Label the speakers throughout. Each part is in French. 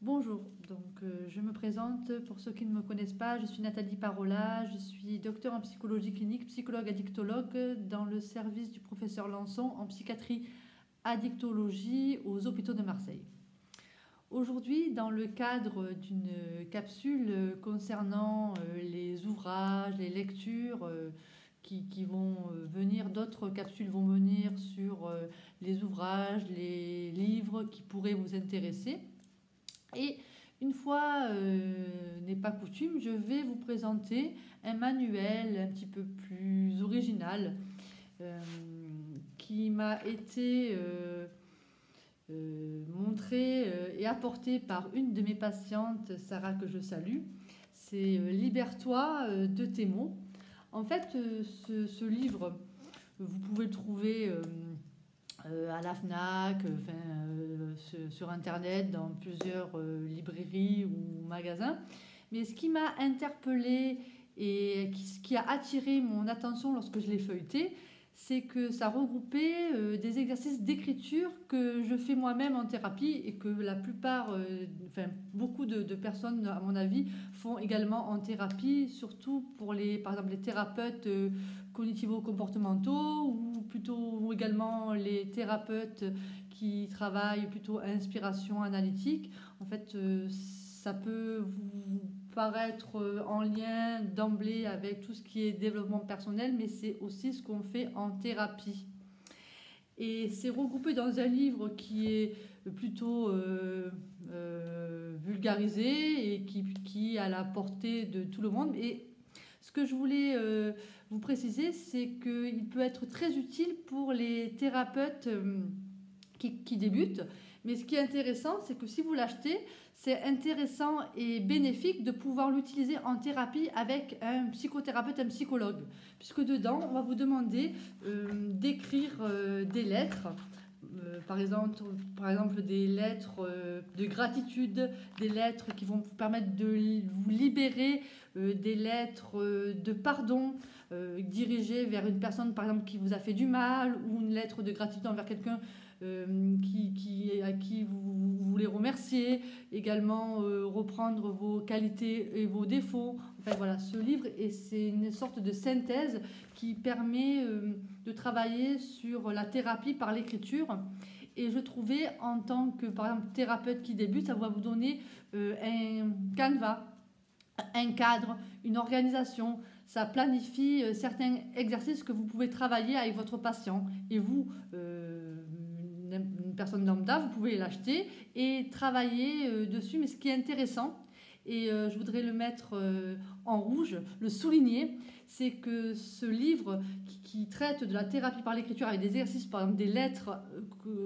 Speaker 1: Bonjour, je me présente pour ceux qui ne me connaissent pas, je suis Nathalie Parola, je suis docteur en psychologie clinique, psychologue addictologue dans le service du professeur Lançon en psychiatrie addictologie aux hôpitaux de Marseille. Aujourd'hui, dans le cadre d'une capsule concernant les ouvrages, les lectures qui vont venir, d'autres capsules vont venir sur les ouvrages, les livres qui pourraient vous intéresser. Et une fois n'est pas coutume, je vais vous présenter un manuel un petit peu plus original qui m'a été montré et apporté par une de mes patientes, Sarah, que je salue. C'est Libère-toi de tes mots. En fait, ce livre, vous pouvez le trouver à la FNAC, sur Internet, dans plusieurs librairies ou magasins. Mais ce qui m'a interpellée et ce qui a attiré mon attention lorsque je l'ai feuilleté, c'est que ça regroupait des exercices d'écriture que je fais moi-même en thérapie et que la plupart, beaucoup de personnes, à mon avis, font également en thérapie, surtout pour par exemple, les thérapeutes cognitivo-comportementaux ou également les thérapeutes qui travaillent plutôt à inspiration analytique. En fait, ça peut vous paraître en lien d'emblée avec tout ce qui est développement personnel, mais c'est aussi ce qu'on fait en thérapie. Et c'est regroupé dans un livre qui est plutôt vulgarisé et qui est à la portée de tout le monde. Et ce que je voulais vous préciser, c'est qu'il peut être très utile pour les thérapeutes qui débutent. Mais ce qui est intéressant, c'est que si vous l'achetez, c'est intéressant et bénéfique de pouvoir l'utiliser en thérapie avec un psychothérapeute, un psychologue. Puisque dedans, on va vous demander d'écrire des lettres, par exemple des lettres de gratitude, des lettres qui vont vous permettre de vous libérer, des lettres de pardon dirigées vers une personne, par exemple, qui vous a fait du mal, ou une lettre de gratitude envers quelqu'un à qui vous voulez remercier, également reprendre vos qualités et vos défauts. Enfin voilà, ce livre, c'est une sorte de synthèse qui permet de travailler sur la thérapie par l'écriture. Et je trouvais, en tant que, par exemple, thérapeute qui débute, ça va vous donner un canevas, un cadre, une organisation. Ça planifie certains exercices que vous pouvez travailler avec votre patient. Et vous, une personne lambda, vous pouvez l'acheter et travailler dessus. Mais ce qui est intéressant, et je voudrais le mettre en rouge, le souligner, c'est que ce livre qui traite de la thérapie par l'écriture avec des exercices, par exemple des lettres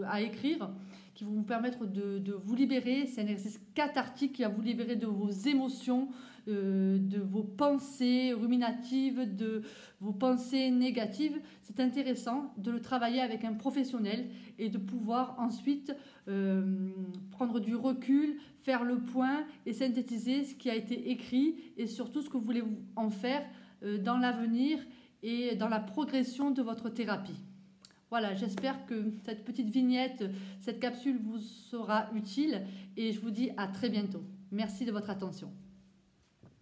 Speaker 1: à écrire, qui vont vous permettre de vous libérer. C'est un exercice cathartique qui va vous libérer de vos émotions, de vos pensées ruminatives, de vos pensées négatives. C'est intéressant de le travailler avec un professionnel et de pouvoir ensuite prendre du recul, faire le point et synthétiser ce qui a été écrit et surtout ce que vous voulez en faire dans l'avenir et dans la progression de votre thérapie. Voilà, j'espère que cette petite vignette, cette capsule vous sera utile et je vous dis à très bientôt. Merci de votre attention.